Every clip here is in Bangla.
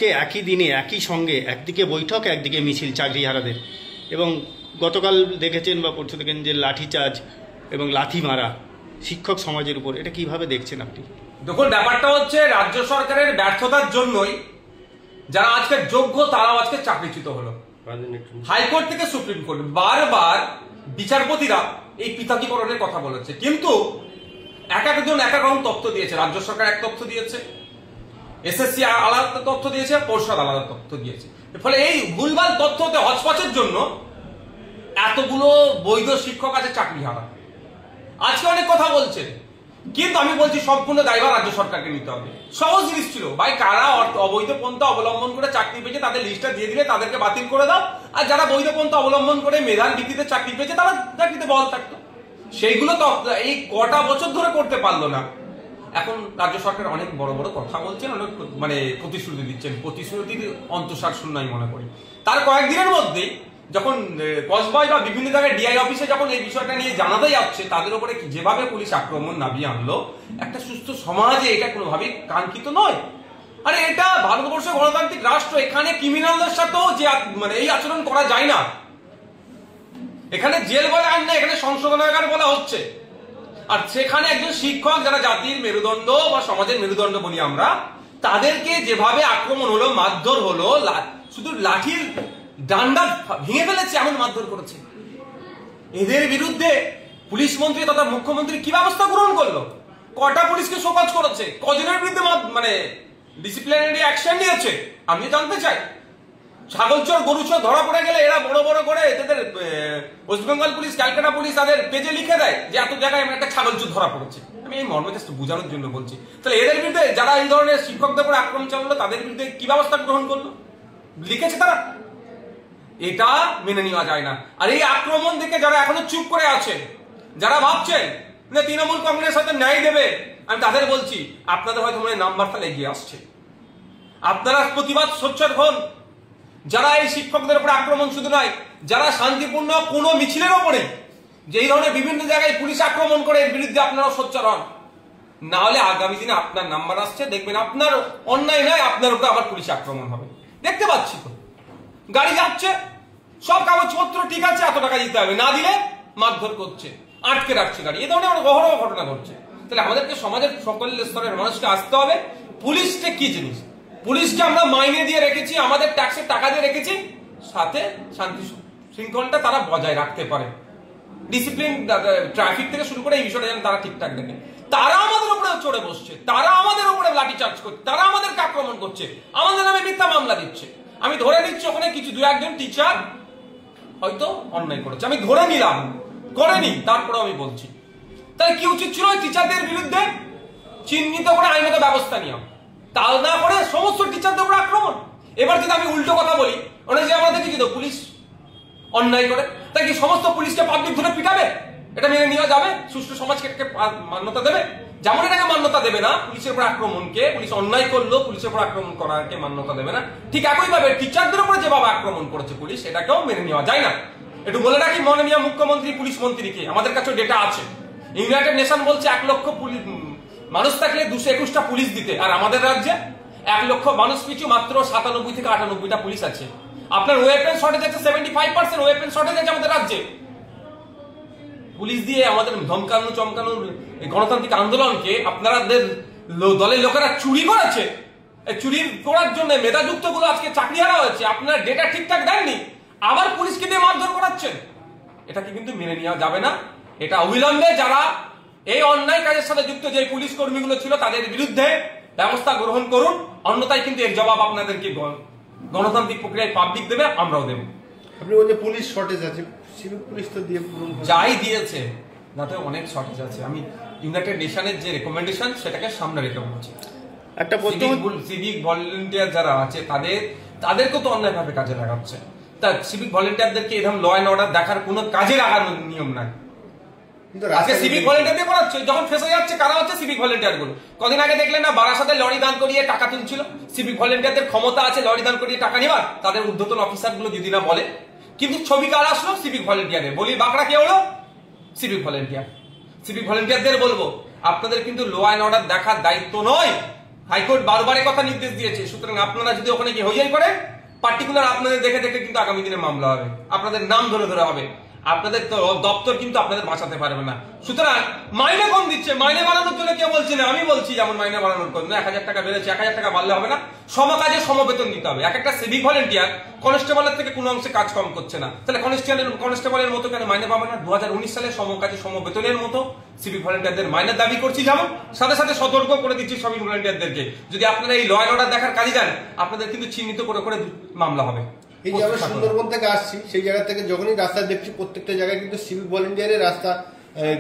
আজকে একই দিনে একই সঙ্গে একদিকে বৈঠক একদিকে মিছিল চাকরিহারাদের, এবং গতকাল দেখেছেন বা পরশু দেখেন যে লাঠিচার্জ এবং লাথি মারা শিক্ষক সমাজের উপর, এটা কিভাবে দেখছেন আপনি? দেখুন, ব্যাপারটা হচ্ছে রাজ্য সরকারের ব্যর্থতার জন্যই যারা আজকে যোগ্য তারাও আজকে চাকরিচ্যুত হলো। হাইকোর্ট থেকে সুপ্রিম কোর্ট বারবার বিচারপতিরা এই পৃথকীকরণের কথা বলেছে, কিন্তু এক একজন এক এক রকম তথ্য দিয়েছে। রাজ্য সরকার এক তথ্য দিয়েছে, এসএসসি আলাদা তথ্য দিয়েছে, পর্ষদ আলাদা তথ্য দিয়েছে। ফলে এই ভুলভাল তথ্যতে হচপচের জন্য এতগুলো বৈধ শিক্ষক আছে চাকরি হারা। আজকে অনেক কথা বলছেন, কিন্তু আমি বলছি সম্পূর্ণ দায়ভার রাজ্য সরকারকে নিতে হবে। সহজ জিনিস ছিল ভাই, কারা অবৈধ পন্থা অবলম্বন করে চাকরি পেয়েছে তাদের লিস্টটা দিয়ে দিলে তাদেরকে বাতিল করে দাও, আর যারা বৈধ পন্থা অবলম্বন করে মেধার ভিত্তিতে চাকরি পেয়েছে তারা চাকরিতে বহাল থাকতো। সেইগুলো তো এই কটা বছর ধরে করতে পারলো না। এখন রাজ্য সরকার অনেক বড় বড় কথা বলছেন, অনেক প্রতিশ্রুতি দিচ্ছেন, প্রতিশ্রুতির অন্তঃসার শূন্যই মনে করি। তার কয়েকদিনের মধ্যেই যখন কসবাই বা বিভিন্ন জায়গায় ডিআই অফিসে যখন এই বিষয়টা নিয়ে জানাতে যাচ্ছে, তাদের উপরে যেভাবে পুলিশ আক্রমণ নামিয়ে আনলো, একটা সুস্থ সমাজে এটা কোনোভাবেই কাঙ্ক্ষিত নয়। আরে এটা ভারতবর্ষ গণতান্ত্রিক রাষ্ট্র, এখানে ক্রিমিনালদের সাথেও যে এই আচরণ করা যায় না। এখানে জেল বলে আইন না, এখানে সংশোধনাগার বলা হচ্ছে। আর সেখানে একজন শিক্ষক, যারা জাতির মেরুদণ্ড বা সমাজের মেরুদণ্ড বলি আমরা, তাদেরকে যেভাবে আক্রমণ হলো, মারধর হলো, শুধু লাঠির ডান্ডা ভেঙে ফেলেছে এমন মারধর করেছে। এদের বিরুদ্ধে পুলিশ মন্ত্রী তথা মুখ্যমন্ত্রী কি ব্যবস্থা গ্রহণ করলো? কটা পুলিশকে শোকজ করেছে? কজনের বিরুদ্ধে ডিসিপ্লিনারি অ্যাকশন নিয়েছে? আমি জানতে চাই। ছাগলচোর গরুচোর ধরা পড়ে গেলে এরা বড় বড় করে তাদের West Bengal police, Calcutta police তাদের পেজে লিখে দেয় যে এত জায়গায় একটা ছাগলচোর ধরা পড়েছে। আমি এই মর্মে জাস্ট বোঝানোর জন্য বলছি। তাহলে এদের বিরুদ্ধে যারা এই ধরনের শিক্ষকদের উপর আক্রমণ চালালো, তাদের বিরুদ্ধে কি ব্যবস্থা গ্রহণ করলো? লিখেছে তারা? এটা মেনে নেওয়া যায় না। আর এই আক্রমণ দেখে যারা এখনো চুপ করে আছেন, যারা ভাবছেন যে তৃণমূল কংগ্রেস হয়তো ন্যায় দেবে, আমি তাদের বলছি আপনাদের হয়তো মনে নাম্বার তাহলে এগিয়ে আসছে। আপনারা প্রতিবাদ সোচ্চার হন। যারা এই শিক্ষকদের উপরে আক্রমণ শুধু নয়, যারা শান্তিপূর্ণ কোনো মিছিলের ওপরে যে এই ধরনের বিভিন্ন জায়গায় পুলিশ আক্রমণ করে, এর বিরুদ্ধে আপনারা সোচ্চার হন। না হলে আগামী দিনে আপনার নাম্বার আসছে, দেখবেন আপনার অন্যায় নয়, আপনার উপরে আবার পুলিশ আক্রমণ হবে। দেখতে পাচ্ছি তো, গাড়ি যাচ্ছে, সব কাগজপত্র ঠিক আছে, এত টাকা দিতে হবে, না দিলে মারধর করছে, আটকে রাখছে গাড়ি। এই ধরনের অহরহ ঘটনা ঘটছে। তাহলে আমাদেরকে সমাজের সকল স্তরের মানুষকে আসতে হবে, পুলিশটা কি জিনিস। পুলিশকে আমরা মাইনে দিয়ে রেখেছি, আমাদের ট্যাক্সের টাকা দিয়ে রেখেছি, সাথে শান্তি শৃঙ্খলটা তারা বজায় রাখতে পারে। ডিসিপ্লিন, ট্রাফিক থেকে শুরু করে এই বিষয়টা যেন তারা ঠিকঠাক দেখে। তারা আমাদের উপরে চড়ে বসছে, তারা আমাদের উপরে লাঠিচার্জ করছে, তারা আমাদেরকে আক্রমণ করছে, আমাদের নামে মিথ্যা মামলা দিচ্ছে। আমি ধরে নিচ্ছি ওখানে কিছু দু একজন টিচার হয়তো অন্যায় করেছে, আমি ধরে নিলাম, করেনি, তারপরে আমি বলছি তাহলে কি উচিত ছিল? ওই টিচারদের বিরুদ্ধে চিহ্নিত করে আইনত ব্যবস্থা নিয়ম, তা না করে সমস্ত টিচারদের উপর আক্রমণ। এবার যদি আমি উল্টো কথা বলি, ওরা যে আমাদের দেখি তো পুলিশ অন্যায় করে, তাই কি সমস্ত পুলিশকে পাবলিক ধরে পিটাবে? এটা মেনে নেওয়া যাবে? সুষ্ঠু সমাজকে মান্যতা দেবে? যেমন এটাকে মান্যতা দেবে না পুলিশের উপর আক্রমণকে, পুলিশ অন্যায় করলো পুলিশের উপর আক্রমণ করাকে মান্যতা দেবে না, ঠিক একইভাবে টিচারদের উপরে যেভাবে আক্রমণ করেছে পুলিশ, এটাকেও মেনে নেওয়া যায় না। একটু বলে রাখি, মাননীয় মুখ্যমন্ত্রী পুলিশ মন্ত্রীকে, আমাদের কাছে ডেটা আছে, ইউনাইটেড নেশন বলছে 1 লক্ষ মানুষ থাকলে 221টা পুলিশ দিতে, আর আমাদের রাজ্যে 1 লক্ষ মানুষ পিছু মাত্র 97 থেকে 98টা পুলিশ আছে। আপনার ওয়েপেন শর্টেজ আছে 75% ওয়েপেন শর্টেজ আছে আমাদের রাজ্যে। পুলিশ দিয়ে আমাদের ধমকানো চমকানো গণতান্ত্রিক আন্দোলনকে আপনাদের দলের লোকেরা চুরি করেছে। চুরি করার জন্য মেধাযুক্ত গুলো আজকে চাকরি হারা হয়েছে। আপনারা ডেটা ঠিকঠাক দেননি, আবার পুলিশকে দিয়ে মারধর করাচ্ছেন। এটাকে কিন্তু মেনে নেওয়া যাবে না। এটা অবিলম্বে যারা এই অন্যায় কাজের সাথে যুক্ত যে পুলিশ কর্মীগুলো ছিল তাদের বিরুদ্ধে ব্যবস্থা গ্রহণ করুন, অন্যথায় কিন্তু এর জবাব আপনাদেরকে গণতান্ত্রিক প্রক্রিয়ায় পাবলিক দেবে, আমরাও দেব। আপনি বলছেন পুলিশ শর্টেজ আছে, সিভিক পুলিশ তো দিয়ে যাই দিয়েছে, তাতে অনেক শর্টেজ আছে। আমি ইউনাইটেড নেশনের যে রেকমেন্ডেশন সেটাকে সামনে রেখে বলছি। একটা সিভিক ভলেন্টিয়ার যারা আছে তাদেরকে তো অন্যায়ভাবে কাজে লাগাচ্ছে। তা সিভিক ভলেন্টিয়ারদেরকে এরকম ল অ্যান্ড অর্ডার দেখার কোনো কাজে লাগানোর নিয়ম নাই। আজকে সিভিক ভলেন্টিয়ার দিয়ে করাচ্ছে, যখন ফেসে যাচ্ছে কারা হচ্ছে সিভিক ভলেন্টিয়ার গুলো। কদিন আগে দেখলেন না, বারাসাতে লরি দান করিয়ে টাকা তুলছিল। সিভিক ভলেন্টিয়ারদের ক্ষমতা আছে লরি দান করিয়ে টাকা নেওয়ার, তাদের ঊর্ধ্বতন অফিসার গুলো যদি না বলে। কিন্তু ছবি কার আসলো? সিভিক ভলেন্টিয়ারের। বলি বাঁকড়া কে হলো? Civic volunteer. সিভিক ভলেন্টিয়ারদের বলবো, আপনাদের কিন্তু ল অ্যান্ড অর্ডার দেখার দায়িত্ব নয়, হাইকোর্ট বারবার কথা নির্দেশ দিয়েছে। সুতরাং আপনারা যদি ওখানে গিয়ে হইয়াই করে, পার্টিকুলার আপনাদের দেখে দেখে কিন্তু আগামী দিনে মামলা হবে, আপনাদের নাম ধরে ধরে হবে, আপনাদের তো দপ্তর কিন্তু আপনাদের বাঁচাতে পারবে না। সুতরাং মাইনে কম দিচ্ছে, মাইনে বাড়ানোর জন্য কেউ বলছে না, আমি বলছি যেমন মাইনে বাড়ানোর জন্য 1000 টাকা বেড়েছে, 1000 টাকা বাড়লে হবে না, সমকাজে সমবেতন দিতে হবে। এক একটা সিভিক ভলেন্টিয়ার কনস্টেবলের থেকে কোনো অংশে কাজ কম করছে না, তাহলে কনস্টেবলের মতো কেন মাইনে পাবে না? 2019 সালে সমকাজে সমবেতনের মতো সিভিক ভলেন্টিয়ারদের মাইনের দাবি করছি, যেমন সাথে সাথে সতর্ক করে দিচ্ছি সিভিক ভলেন্টিয়ারদেরকে, যদি আপনারা এই ল অ্যান্ড অর্ডার দেখার কাজে যান, আপনাদের কিন্তু চিহ্নিত করে করে মামলা হবে। এই যে আমরা সুন্দরবন থেকে আসছি, সেই জায়গা থেকে যখনই রাস্তা দেখছি প্রত্যেকটা জায়গায় কিন্তু সিভিক ভলেন্টিয়ারের রাস্তা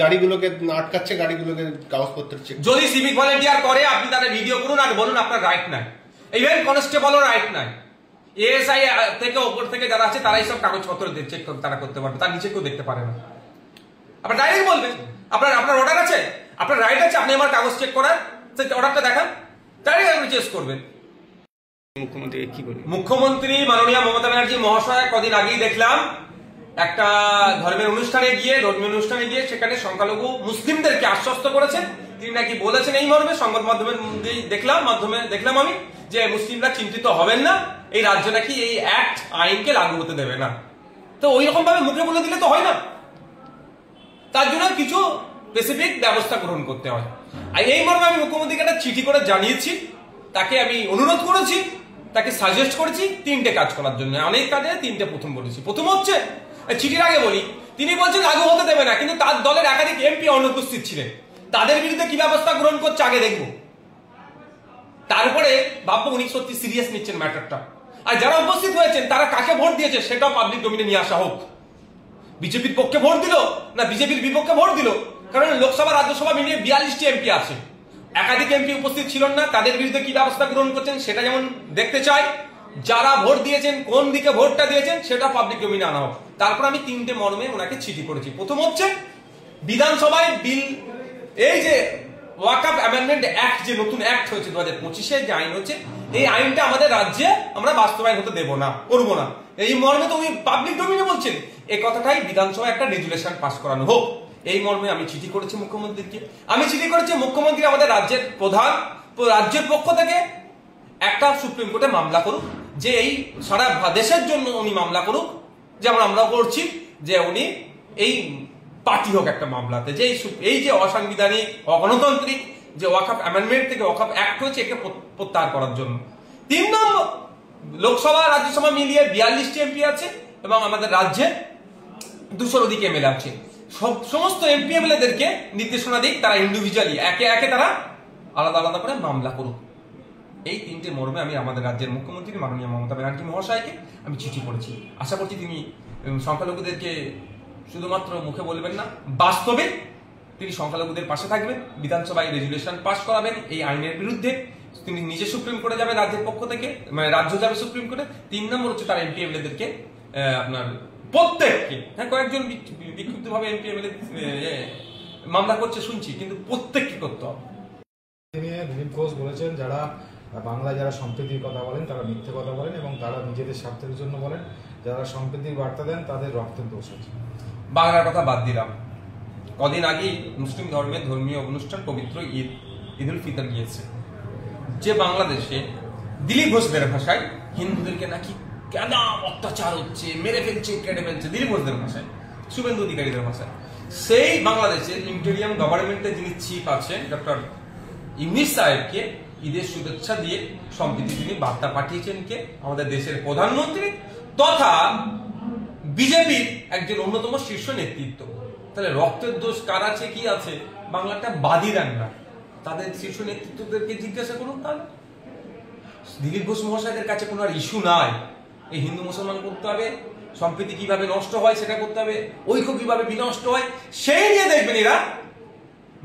গাড়িগুলোকে আটকাচ্ছে, গাড়িগুলোকে কাগজপত্র চেক। যদি সিভিক ভলেন্টিয়ার করে আপনি তাদের ভিডিও করুন আর বলুন আপনার রাইট নাই, ইভেন কনস্টেবলও রাইট নাই, এএসআই থেকে ওপর থেকে যারা আছে তারাই সব কাগজপত্র চেক তারা করতে পারবে, তার নিচে কেউ দেখতে পারে না। আপনার ডাইরেক্ট বলবেন আপনার অর্ডার আছে, আপনার রাইট আছে, আপনি আমার কাগজ চেক করার, অর্ডারটা দেখান, ডাইরেক্ট আপনি চেক করবেন। মুখ্যমন্ত্রী কি বলবেন? মুখ্যমন্ত্রী মাননীয় মমতা ব্যানার্জি মহাশয় কদিন আগেই দেখলাম একটা ধর্মের অনুষ্ঠানে গিয়ে সেখানে সংখ্যালঘু মুসলিমদেরকে আশ্বস্ত করেছেন। তিনি নাকি বলেছেন এই মর্মে, সংবাদ মাধ্যমে দেখলাম আমি, যে মুসলিমরা চিন্তিত হবেন না, এই রাজ্য নাকি এই অ্যাক্ট আইনকে লাগু হতে দেবে না। তো ওই রকম ভাবে মুখে বলে দিলে তো হয় না, তার জন্য কিছু স্পেসিফিক ব্যবস্থা গ্রহণ করতে হয়। আর এই মর্মে আমি মুখ্যমন্ত্রীকে একটা চিঠি করে জানিয়েছি, তাকে আমি অনুরোধ করেছি, তাকে সাজেস্ট করেছি 3টে কাজ করার জন্য। অনেক কাজে 3টে প্রথম বলেছি। প্রথম হচ্ছে, চিঠির আগে বলি, তিনি বলছেন লাগু হতে দেবে না, কিন্তু তার দলের একাধিক এমপি অনুপস্থিত ছিলেন, তাদের বিরুদ্ধে কি ব্যবস্থা গ্রহণ করছে আগে দেখবো, তারপরে ভাববো উনি সত্যি সিরিয়াস নিচ্ছেন ম্যাটারটা। আর যারা উপস্থিত হয়েছেন তারা কাকে ভোট দিয়েছে সেটাও পাবলিক ডোমিনে নিয়ে আসা হোক। বিজেপির পক্ষে ভোট দিল না বিজেপির বিপক্ষে ভোট দিল, কারণ লোকসভা রাজ্যসভা মিলিয়ে 42টি এমপি আছে, একাধিক এমপি উপস্থিত ছিলেন না, তাদের বিরুদ্ধে কি ব্যবস্থা গ্রহণ করছেন সেটা যেমন দেখতে চাই, যারা ভোট দিয়েছেন কোন দিকে ভোটটা দিয়েছেন সেটা পাবলিক ডোমিনে আনা হোক। তারপর আমি 3টে মর্মে ওনাকে চিঠি করেছি। প্রথম হচ্ছে বিধানসভায় বিল, এই যে ওয়াকফ অ্যামেন্ডমেন্ট অ্যাক্ট, যে নতুন অ্যাক্ট হয়েছে 2025-এ যে আইন হচ্ছে, এই আইনটা আমাদের রাজ্যে আমরা বাস্তবায়ন হতে দেব না, করবো না, এই মর্মে তো উনি পাবলিক ডোমিনে বলছেন, এই কথাটাই বিধানসভায় একটা রেজুলেশন পাস করানো হোক, এই মর্মে আমি চিঠি করেছি মুখ্যমন্ত্রীকে। আমি চিঠি করেছি মুখ্যমন্ত্রী আমাদের রাজ্যের প্রধান, রাজ্যের পক্ষ থেকে একটা সুপ্রিম কোর্টে মামলা করুক, যে এই সারা দেশের জন্য উনি মামলা করুক, যেমন আমরা করছি, যে উনি এই পার্টি হোক একটা মামলাতে, যে এই যে অসাংবিধানিক অগণতান্ত্রিক যে ওয়াকফ অ্যামেন্ডমেন্ট থেকে ওয়াকফ অ্যাক্ট হয়েছে, একে প্রত্যাহার করার জন্য। 3 নম্বর, লোকসভা রাজ্যসভা মিলিয়ে 42টি এমপি আছে এবং আমাদের রাজ্যে 200-র অধিক এমএলএ আছে, সমস্ত এমপি এমএলএদেরকে নির্দেশনা দিক, তারা ইন্ডিভিজুয়ালি একে একে তারা আলাদা আলাদা করে মামলা করুক। এই 3টে মর্মে আমি আমাদের রাজ্যের মুখ্যমন্ত্রী মাননীয় মমতা ব্যানার্জি মহাশয়কে আমি চিঠি করেছি। আশা করছি তিনি সংখ্যালঘুদেরকে শুধুমাত্র মুখে বলবেন না, বাস্তবে তিনি সংখ্যালঘুদের পাশে থাকবেন, বিধানসভায় রেজুলেশন পাস করাবেন এই আইনের বিরুদ্ধে, তিনি নিজে সুপ্রিম কোর্টে যাবেন রাজ্যের পক্ষ থেকে, মানে রাজ্য যাবে সুপ্রিম কোর্টে। 3 নম্বর হচ্ছে তার এমপি এমএলএদেরকে আপনার প্রত্যেককে, হ্যাঁ কয়েকজন বিক্ষিপ্ত ভাবে এমপি এমএলএ মামলা করছে শুনছি, কিন্তু প্রত্যেককে করতে হবে। তিনি দিলীপ ঘোষ বলেছেন, যারা বাংলায় যারা সম্প্রীতির কথা বলেন তারা মিথ্যে কথা বলেন এবং তারা নিজেদের স্বার্থের জন্য বলেন, যারা সম্প্রীতির বার্তা দেন তাদের রক্তের দোষ আছে। বাংলার কথা বাদ দিলাম, কদিন আগেই মুসলিম ধর্মের ধর্মীয় অনুষ্ঠান পবিত্র ঈদ উল ফিতর গিয়েছে, যে বাংলাদেশে দিলীপ ঘোষদের ভাষায় হিন্দুদেরকে নাকি কেন অত্যাচার হচ্ছে, মেরে ফেলছে, কেটে ফেলছে, দিলীপ ঘোষদের ভাষায়, শুভেন্দু অধিকারীদের ভাষায়, সেই বাংলাদেশের ইন্টেরিয়াম গভর্নমেন্টের যিনি চিফ আছেন ডক্টর ইউনিস সাহেবকে ঈদের শুভেচ্ছা দিয়ে সম্প্রীতি তিনি বার্তা পাঠিয়েছেন কে? আমাদের দেশের প্রধানমন্ত্রী তথা বিজেপির একজন অন্যতম শীর্ষ নেতৃত্ব। তাহলে রক্তের দোষ কার আছে, কি আছে, বাংলাটা বাদই দেন না, তাদের শীর্ষ নেতৃত্বদেরকে জিজ্ঞাসা করুন। তাহলে দিলীপ ঘোষ মহাশয়দের কাছে কোনো আর ইস্যু নাই, এই হিন্দু মুসলমান করতে হবে, সম্প্রীতি কিভাবে নষ্ট হয় সেটা করতে হবে, ঐক্য কিভাবে বিনষ্ট হয় সেই নিয়ে দেখবেন এরা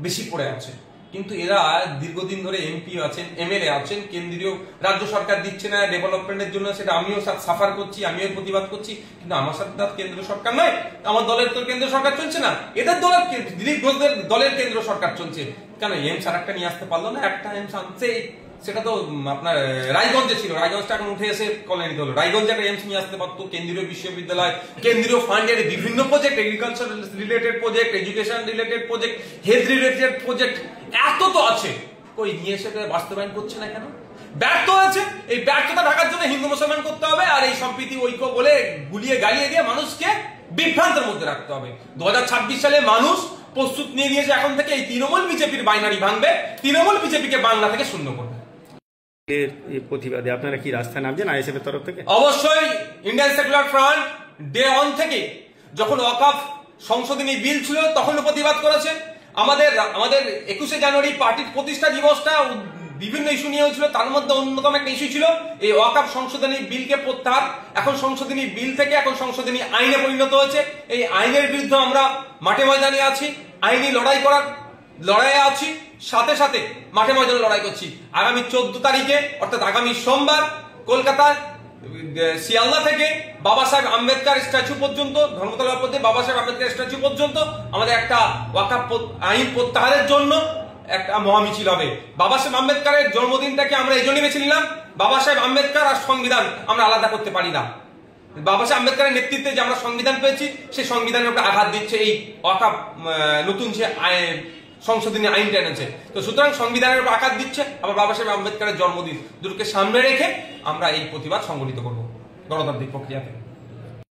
বেশি পড়ে আছে। কিন্তু এরা দীর্ঘদিন ধরে এমপি আছেন, এমএলএ আছেন, কেন্দ্রীয় রাজ্য সরকার দিচ্ছে না ডেভেলপমেন্টের জন্য, সেটা আমিও সাফার করছি, আমিও প্রতিবাদ করছি, কিন্তু আমার সাথে তার কেন্দ্র সরকার নয়, আমার দলের তো কেন্দ্র সরকার চলছে না, এদের দলের দিলীপ ঘোষদের দলের কেন্দ্র সরকার চলছে। কেন এমস আর একটা নিয়ে আসতে পারলো না? একটা এমস আনছে, সেটা তো আপনার রায়গঞ্জে ছিল, রায়গঞ্জটা এখন উঠে এসে কল্যাণীতে হলো, রায়গঞ্জে একটা এমস নিয়ে আসতে পারতো, কেন্দ্রীয় বিশ্ববিদ্যালয়, কেন্দ্রীয় ফান্ডের বিভিন্ন project, agriculture related project, education related project, health related project, এত তো আছে, কই নিয়ে এসে বাস্তবায়ন করছে না কেন? ব্যর্থ হয়েছে। এই ব্যর্থতা ঢাকার জন্য হিন্দু মুসলমান করতে হবে, আর এই সম্প্রীতি ঐক্য বলে গুলিয়ে গালিয়ে দিয়ে মানুষকে বিভ্রান্তের মধ্যে রাখতে হবে। 2026 সালে মানুষ প্রস্তুত নিয়ে নিয়েছে এখন থেকে এই তৃণমূল বিজেপির বাইনারি ভাঙবে, তৃণমূল বিজেপিকে বাংলা থেকে শূন্য করবে। এর প্রতিবাদে আপনারা কি রাস্তায় নামছেন আইএসএফ এর তরফ থেকে? অবশ্যই ইন্ডিয়ান সেকুলার ফ্রন্ট ডে 1 থেকে, যখন ওয়াকফ সংশোধনী বিল ছিল তখন প্রতিবাদ করেছে। আমাদের 21শে জানুয়ারি পার্টির প্রতিষ্ঠা দিবসটা বিভিন্ন ইস্যু নিয়ে হয়েছিল, তার মধ্যে অন্যতম একটা ইস্যু ছিল এই ওয়াকফ সংশোধনী বিলকে প্রত্যাহার। এখন সংশোধনী বিল থেকে এখন সংশোধনী আইনে পরিণত হয়েছে। এই আইনের বিরুদ্ধে আমরা মাঠে ময়দানে আছি, আইনি লড়াইয়ে আছি, সাথে সাথে মাঠে ময়দানে লড়াই করছি। আগামী 14 তারিখে অর্থাৎ আগামী সোমবার কলকাতার শিয়ালদা থেকে বাবা সাহেব আম্বেদকর স্ট্যাচু পর্যন্ত, ধর্মতলার পথে বাবা সাহেব আম্বেদকর স্ট্যাচু পর্যন্ত আমাদের একটা ওয়াকফ আইন প্রত্যাহারের জন্য একটা মহামিছিল হবে। বাবা সাহেব আম্বেদকরের জন্মদিনটাকে আমরা এই জন্যই বেছে নিলাম, বাবা সাহেব আম্বেদকর আর সংবিধান আমরা আলাদা করতে পারি না। বাবা সাহেব আম্বেদকরের নেতৃত্বে যে আমরা সংবিধান পেয়েছি, সেই সংবিধানের উপরে আঘাত দিচ্ছে এই ওয়াকফ নতুন যে সংশোধনী আইনটা এনেছে। তো সুতরাং সংবিধানের উপর আঘাত দিচ্ছে, আবার বাবা সাহেব আম্বেদকরের জন্মদিন, দুটোকে সামনে রেখে আমরা এই প্রতিবাদ সংগঠিত করব গণতান্ত্রিক প্রক্রিয়াতে।